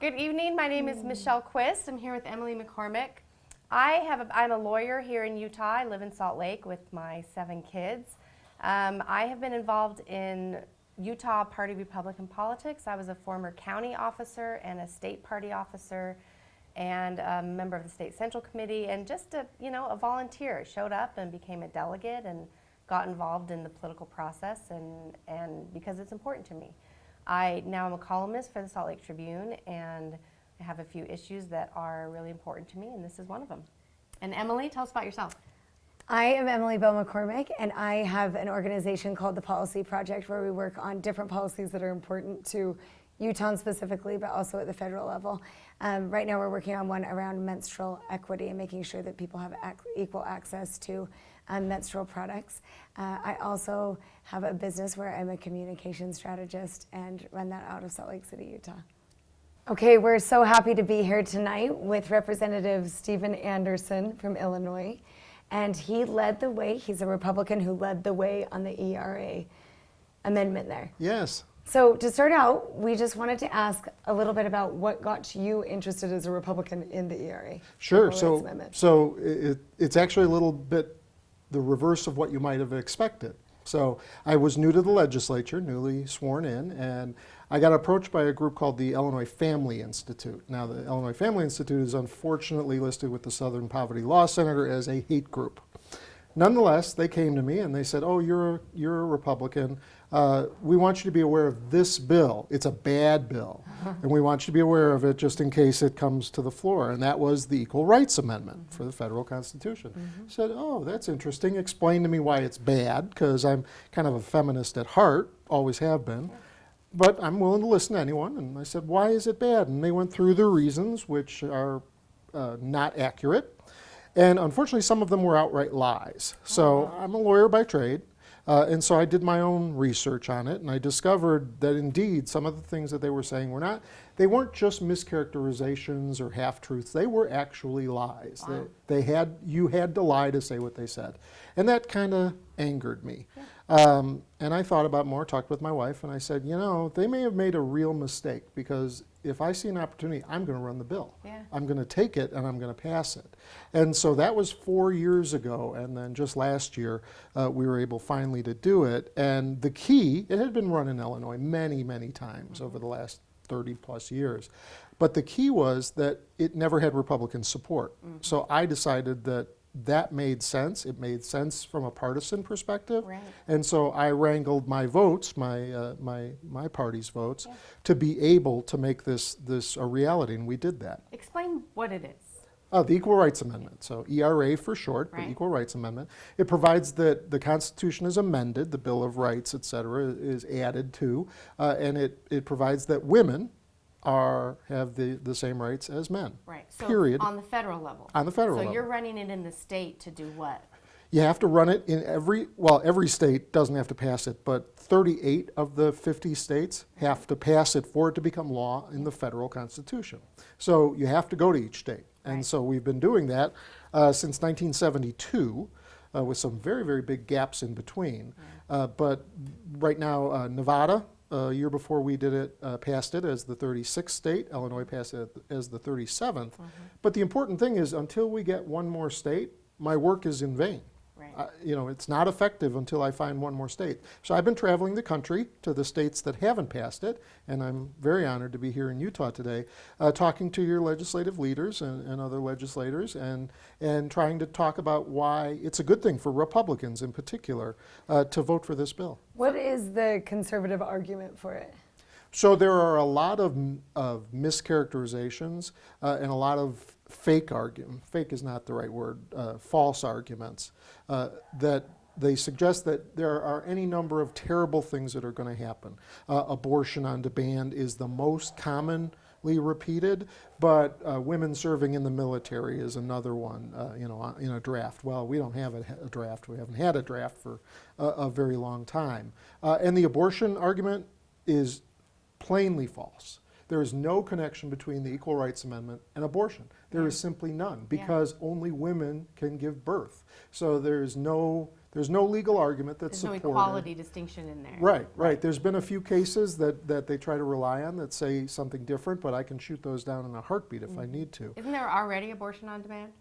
Good evening. My name is Michelle Quist. I'm here with Emily McCormick. I'm a lawyer here in Utah. I live in Salt Lake with my 7 kids. I have been involved in Utah Party Republican politics. I was a former county officer and a state party officer and a member of the state central committee and just a volunteer. Showed up and became a delegate and got involved in the political process and because it's important to me. Now I'm a columnist for the Salt Lake Tribune, and I have a few issues that are really important to me, and this is one of them. And Emily, tell us about yourself. I am Emily Bell McCormick, and I have an organization called the Policy Project where we work on different policies that are important to Utah specifically, but also at the federal level. Right now we're working on one around menstrual equity and making sure that people have equal access to menstrual products. I also have a business where I'm a communication strategist and run that out of Salt Lake City, Utah. Okay, we're so happy to be here tonight with Representative Stephen Andersson from Illinois. And he led the way, he's a Republican who led the way on the ERA amendment there. Yes. So to start out, we just wanted to ask a little bit about what got you interested as a Republican in the ERA. Sure. So it's actually a little bit the reverse of what you might have expected. So I was new to the legislature, newly sworn in, and I got approached by a group called the Illinois Family Institute. Now, the Illinois Family Institute is unfortunately listed with the Southern Poverty Law Center as a hate group. Nonetheless, they came to me and they said, "Oh, you're a Republican. We want you to be aware of this bill. It's a bad bill, and we want you to be aware of it just in case it comes to the floor." And that was the Equal Rights Amendment for the federal Constitution. I said, "Oh, that's interesting. Explain to me why it's bad, because I'm kind of a feminist at heart, always have been. But I'm willing to listen to anyone." And I said, "Why is it bad?" And they went through the reasons, which are not accurate. And unfortunately, some of them were outright lies. So I'm a lawyer by trade, and so I did my own research on it, and I discovered that indeed some of the things that they were saying they weren't just mischaracterizations or half-truths. They were actually lies. Wow. You had to lie to say what they said. And that kind of angered me. Yeah. And I thought about more, talked with my wife, and I said, they may have made a real mistake, because if I see an opportunity, I'm going to run the bill. Yeah. I'm going to take it and I'm going to pass it. And so that was 4 years ago, and then just last year we were able finally to do it. And the key, it had been run in Illinois many, many times over the last 30 plus years. But the key was that it never had Republican support. So I decided that made sense. It made sense from a partisan perspective. Right. And so I wrangled my votes, my party's votes, to be able to make this a reality, and we did that. Explain what it is. The Equal Rights Amendment, so ERA for short, right. The Equal Rights Amendment. It provides that the Constitution is amended, the Bill of Rights, et cetera, is added to, and it provides that women have the same rights as men. Right. So period. On the federal level. On the federal level. So you're running it in the state to do what? You have to run it in every state doesn't have to pass it, but 38 of the 50 states have to pass it for it to become law in the federal Constitution. So you have to go to each state. And right. So we've been doing that since 1972 with some very, very big gaps in between. Right. But right now, Nevada, a year before we did it, passed it as the 36th state. Illinois passed it as the 37th. But the important thing is, until we get one more state, my work is in vain. Right. It's not effective until I find one more state. So I've been traveling the country to the states that haven't passed it, and I'm very honored to be here in Utah today, talking to your legislative leaders and other legislators, and trying to talk about why it's a good thing for Republicans in particular to vote for this bill. What is the conservative argument for it? So there are a lot of mischaracterizations and a lot of fake is not the right word, false arguments, that they suggest that there are any number of terrible things that are going to happen. Abortion on demand is the most commonly repeated, but women serving in the military is another one, in a draft. Well, we don't have a draft. We haven't had a draft for a very long time. And the abortion argument is plainly false. There is no connection between the Equal Rights Amendment and abortion. There is simply none, because only women can give birth. So there's no There's no legal argument that's There's no supported. equality distinction in there. Right. There's been a few cases that they try to rely on that say something different, but I can shoot those down in a heartbeat if I need to. Isn't there already abortion on demand?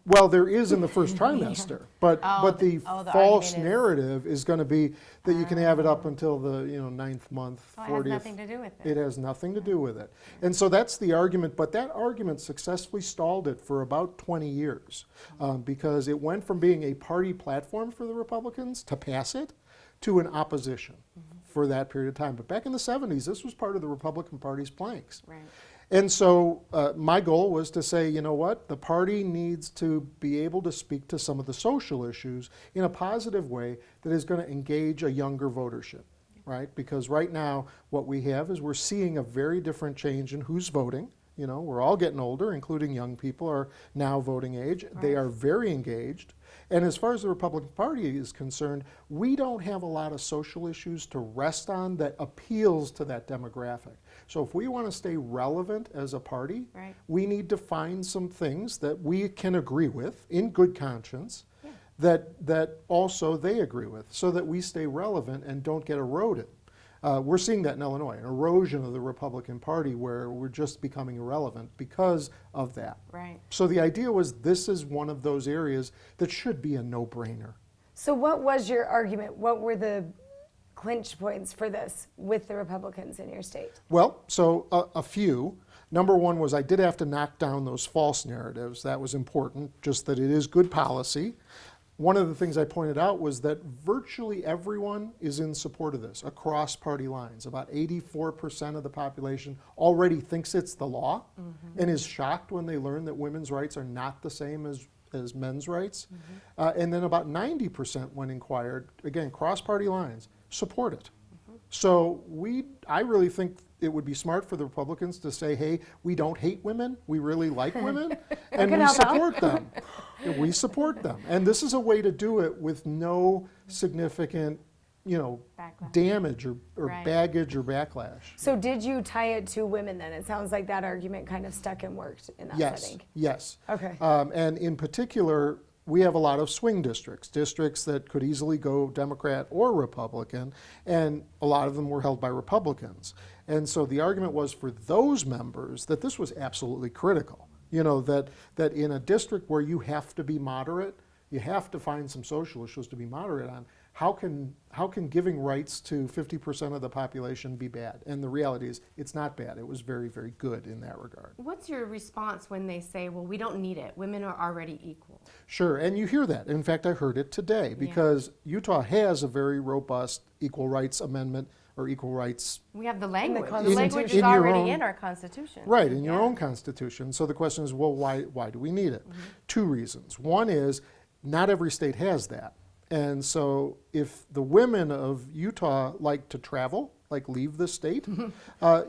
Well, there is in the first trimester, but the the false argument is- narrative is going to be that you can have it up until the 9th month, Oh, it 40th. has nothing to do with it. It has nothing to do with it. And so that's the argument, but that argument successfully stalled it for about 20 years because it went from being a party platform for the Republicans to pass it to an opposition for that period of time. But back in the 70s, this was part of the Republican Party's planks. Right. And so my goal was to say, you know what, the party needs to be able to speak to some of the social issues in a positive way that is going to engage a younger votership, right? Because right now what we have is we're seeing a very different change in who's voting. You know, we're all getting older, including young people are now voting age. They are very engaged. And as far as the Republican Party is concerned, we don't have a lot of social issues to rest on that appeals to that demographic. So if we want to stay relevant as a party, Right. we need to find some things that we can agree with in good conscience that also they agree with so that we stay relevant and don't get eroded. We're seeing that in Illinois, an erosion of the Republican Party where we're just becoming irrelevant because of that. Right. So the idea was this is one of those areas that should be a no-brainer. So what was your argument? What were the clinch points for this with the Republicans in your state? Well, so a few. Number one was I did have to knock down those false narratives. That was important, just that it is good policy. One of the things I pointed out was that virtually everyone is in support of this across party lines. About 84% of the population already thinks it's the law and is shocked when they learn that women's rights are not the same as men's rights. And then about 90% when inquired, again, cross party lines, support it. So I really think it would be smart for the Republicans to say, hey, we don't hate women, we really like women, and we support them. We support them. And this is a way to do it with no significant, Backlash. damage or Right. baggage or backlash. So did you tie it to women then? It sounds like that argument kind of stuck and worked in that setting. Yes. Okay. And in particular, we have a lot of swing districts that could easily go Democrat or Republican, and a lot of them were held by Republicans. And so the argument was for those members that this was absolutely critical. That in a district where you have to be moderate, you have to find some social issues to be moderate on. How can giving rights to 50% of the population be bad? And the reality is it's not bad. It was very, very good in that regard. What's your response when they say, well, we don't need it, women are already equal? Sure, and you hear that. In fact, I heard it today because Utah has a very robust equal rights amendment or equal rights. We have the language. The Constitution. language In is your already own- in our Constitution. Right, in your own Constitution. So the question is, well, why do we need it? Two reasons. One is not every state has that. And so if the women of Utah like to travel, like leave the state,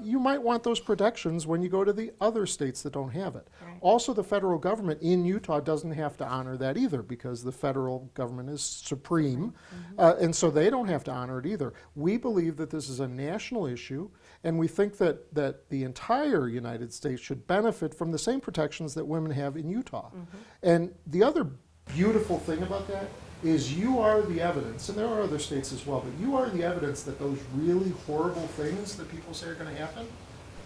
you might want those protections when you go to the other states that don't have it. Right. Also, the federal government in Utah doesn't have to honor that either because the federal government is supreme, and so they don't have to honor it either. We believe that this is a national issue, and we think that the entire United States should benefit from the same protections that women have in Utah. And the other beautiful thing about that is you are the evidence, and there are other states as well, but you are the evidence that those really horrible things that people say are going to happen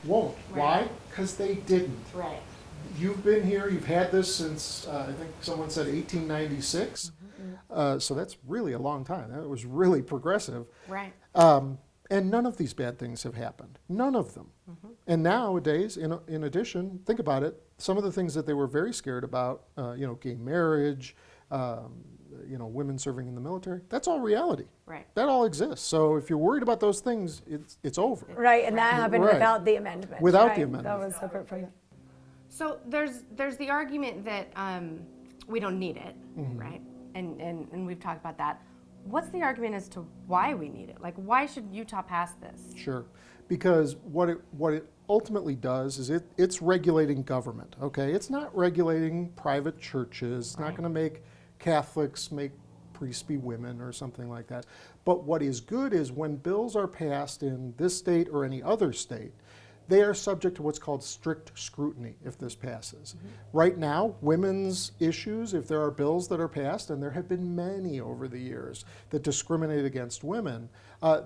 won't. Right. Why? Because they didn't. Right. You've been here, you've had this since, I think someone said 1896, so that's really a long time. That was really progressive. Right. And none of these bad things have happened. None of them. And nowadays, in addition, think about it, some of the things that they were very scared about, gay marriage, women serving in the military, that's all reality. Right. That all exists. So if you're worried about those things, it's over. Right, and that happened Right. without the amendment. Without right? the amendment. That was separate from it. So there's the argument that we don't need it, right? And we've talked about that. What's the argument as to why we need it? Like, why should Utah pass this? Sure, because what it ultimately does is it's regulating government. Okay, it's not regulating private churches. It's not going to make Catholics make priests be women or something like that. But what is good is when bills are passed in this state or any other state they are subject to what's called strict scrutiny if this passes. Right now, women's issues, if there are bills that are passed, and there have been many over the years that discriminate against women,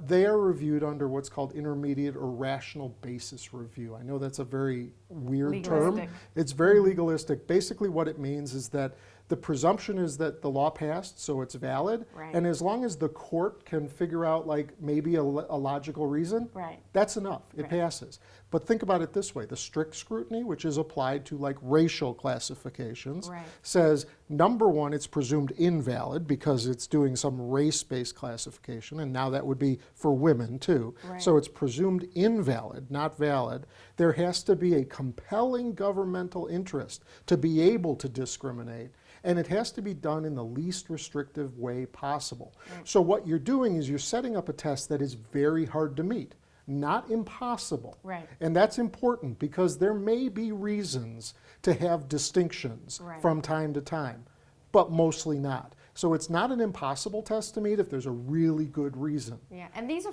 they are reviewed under what's called intermediate or rational basis review. I know that's a very weird term. Legalistic. It's very legalistic. Basically what it means is that the presumption is that the law passed, so it's valid. Right. And as long as the court can figure out like maybe a logical reason, Right. that's enough. It Right. passes. But think about it this way. The strict scrutiny, which is applied to like racial classifications, Right. says, number one, it's presumed invalid because it's doing some race-based classification, and now that would be for women too. Right. So it's presumed invalid, not valid. There has to be a compelling governmental interest to be able to discriminate, and it has to be done in the least restrictive way possible. Right. So what you're doing is you're setting up a test that is very hard to meet, not impossible. Right. And that's important because there may be reasons to have distinctions Right. from time to time, but mostly not. So it's not an impossible test to meet if there's a really good reason. Yeah, and this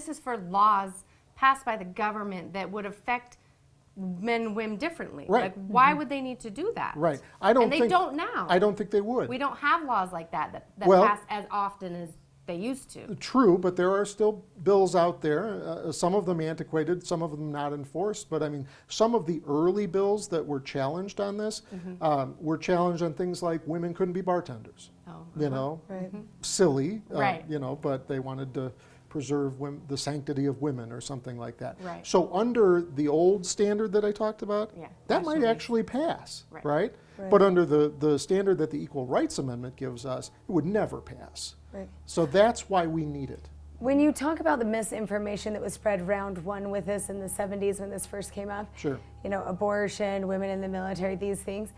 is for laws passed by the government that would affect men and women differently. Right. Like, why would they need to do that? Right. I don't And they think, don't now. I don't think they would. We don't have laws like that Well- pass as often as they used to. True, but there are still bills out there, some of them antiquated, some of them not enforced. But I mean, some of the early bills that were challenged on this were challenged on things like women couldn't be bartenders. Oh, You know, Right. silly, Right. you know, but they wanted to preserve the sanctity of women or something like that. Right. So under the old standard that I talked about, Yeah, that might rational actually pass, Right. right? Right. But under the standard that the Equal Rights Amendment gives us, it would never pass. Right. So that's why we need it. When you talk about the misinformation that was spread round one with this in the 70s when this first came up, Sure. you know, abortion, women in the military, these things,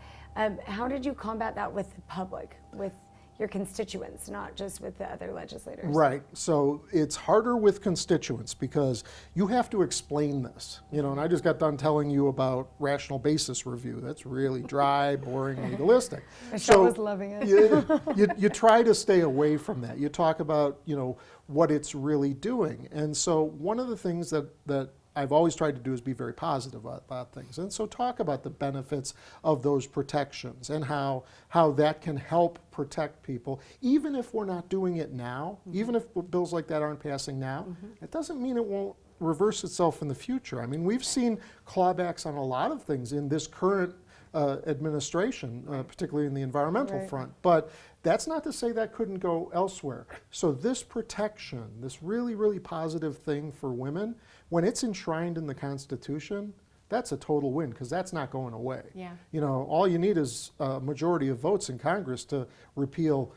how did you combat that with the public, with your constituents, not just with the other legislators? Right. So it's harder with constituents because you have to explain this. You know, and I just got done telling you about rational basis review. That's really dry, boring, legalistic. Michelle was loving it. you try to stay away from that. You talk about, you know, what it's really doing. And so one of the things that I've always tried to do is be very positive about things. And so talk about the benefits of those protections and how that can help protect people, even if we're not doing it now, even if bills like that aren't passing now, it doesn't mean it won't reverse itself in the future. I mean, we've seen clawbacks on a lot of things in this current administration, particularly in the environmental Right. front. But that's not to say that couldn't go elsewhere. So this protection, this really, really positive thing for women, when it's enshrined in the Constitution, that's a total win because that's not going away. Yeah. You know, all you need is a majority of votes in Congress to repeal,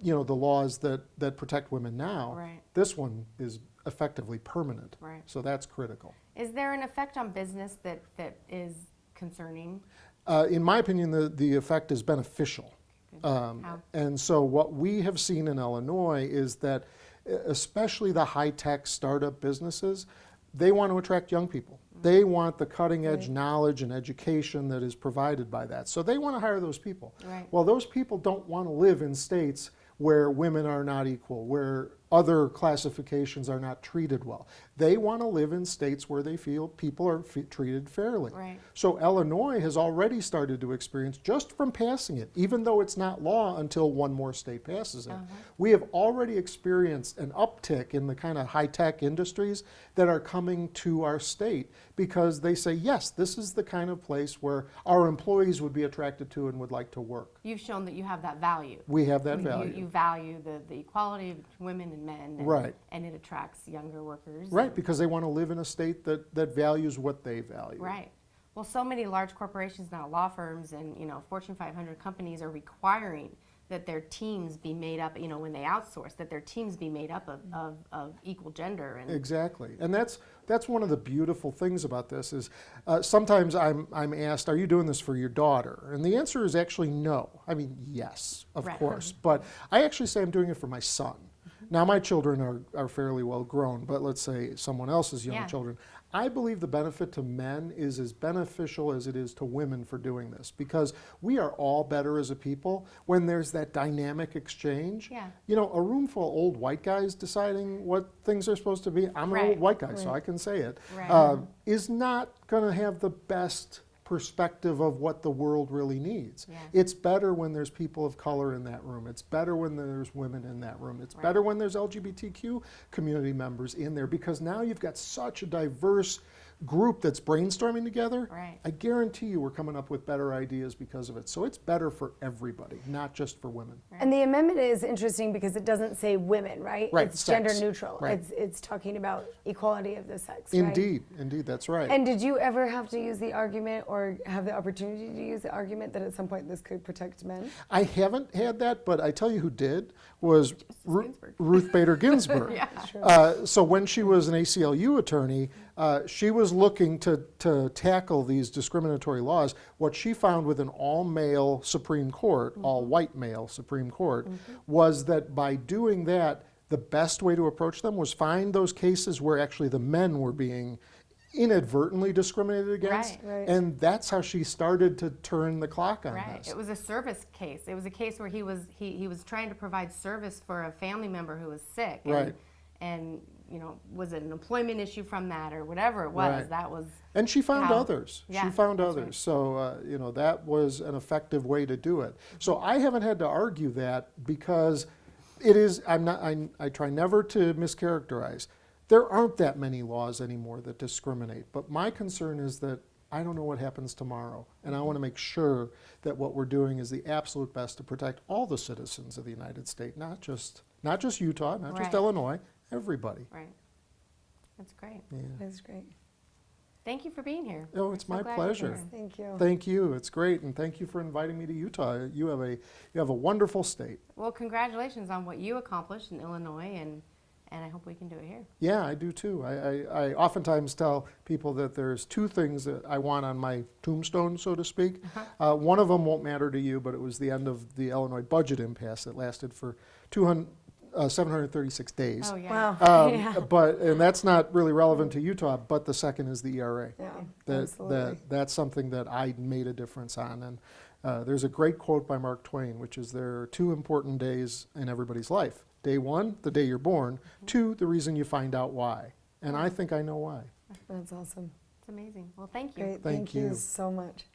you know, the laws that protect women now. Right. This one is effectively permanent. Right. So that's critical. Is there an effect on business that is concerning? In my opinion, the effect is beneficial. How? And so what we have seen in Illinois is that especially the high-tech startup businesses, they want to attract young people. They want the cutting-edge knowledge and education that is provided by that. So they want to hire those people. Right. Well, those people don't want to live in states where women are not equal, where other classifications are not treated well. They want to live in states where they feel people are treated fairly. Right. So Illinois has already started to experience, just from passing it, even though it's not law until one more state passes it, we have already experienced an uptick in the kind of high-tech industries that are coming to our state because they say, yes, this is the kind of place where our employees would be attracted to and would like to work. You've shown that you have that value. We have that value. You value the equality of women and men. And, Right. And it attracts younger workers. Right, because they want to live in a state that values what they value. Right. Well, so many large corporations now, law firms and, you know, Fortune 500 companies are requiring that their teams be made up, you know, when they outsource, that their teams be made up of equal gender. And Exactly, and that's one of the beautiful things about this is sometimes I'm asked, are you doing this for your daughter? And the answer is actually no. I mean, yes, of Right. course, but I actually say I'm doing it for my son. Now my children are fairly well grown, but let's say someone else's young Yeah. children. I believe the benefit to men is as beneficial as it is to women for doing this, because we are all better as a people when there's that dynamic exchange. Yeah. You know, a room full of old white guys deciding what things are supposed to be, I'm an Right. old white guy, so I can say it, Right. is not going to have the best perspective of what the world really needs. Yeah. It's better when there's people of color in that room. It's better when there's women in that room. It's Right. better when there's LGBTQ community members in there, because now you've got such a diverse group that's brainstorming together. Right. I guarantee you we're coming up with better ideas because of it. So it's better for everybody, not just for women. And the amendment is interesting because it doesn't say women, right? Right, It's sex. gender neutral. Right. It's talking about equality of the sex, right? Indeed, that's right. And did you ever have to use the argument or have the opportunity to use the argument that at some point this could protect men? I haven't had that, but I tell you who did was Ginsburg. Ruth Bader Ginsburg. Yeah. So when she was an ACLU attorney, she was looking to tackle these discriminatory laws. What she found with an all-male Supreme Court, all-white male Supreme Court, was that by doing that, the best way to approach them was find those cases where actually the men were being inadvertently discriminated against. Right. Right. And that's how she started to turn the clock on Right. this. It was a service case. It was a case where he was trying to provide service for a family member who was sick. Right. And you know, was it an employment issue from that or whatever it was? Right. That was. And she found how- others. Yeah, She found that's others. right. So, you know, that was an effective way to do it. So I haven't had to argue that because it is, I try never to mischaracterize. There aren't that many laws anymore that discriminate. But my concern is that I don't know what happens tomorrow. And I want to make sure that what we're doing is the absolute best to protect all the citizens of the United States, not just Utah, not just Right. Illinois, everybody. Right. That's great. Yeah. That's great. Thank you for being here. Oh, it's We're so my glad you're pleasure. here. Thank you. Thank you. It's great, and thank you for inviting me to Utah. You have a wonderful state. Well, congratulations on what you accomplished in Illinois, and I hope we can do it here. Yeah, I do too. I oftentimes tell people that there's two things that I want on my tombstone, so to speak. One of them won't matter to you, but it was the end of the Illinois budget impasse that lasted for 736 days. Oh yeah. Wow. Yeah. And that's not really relevant to Utah. But the second is the ERA. Yeah, absolutely. That's something that I made a difference on. And there's a great quote by Mark Twain, which is, there are two important days in everybody's life. Day one, the day you're born. Two, the reason you find out why. And I think I know why. That's awesome. It's amazing. Well, thank you. Great. Thank Thank you you. so much.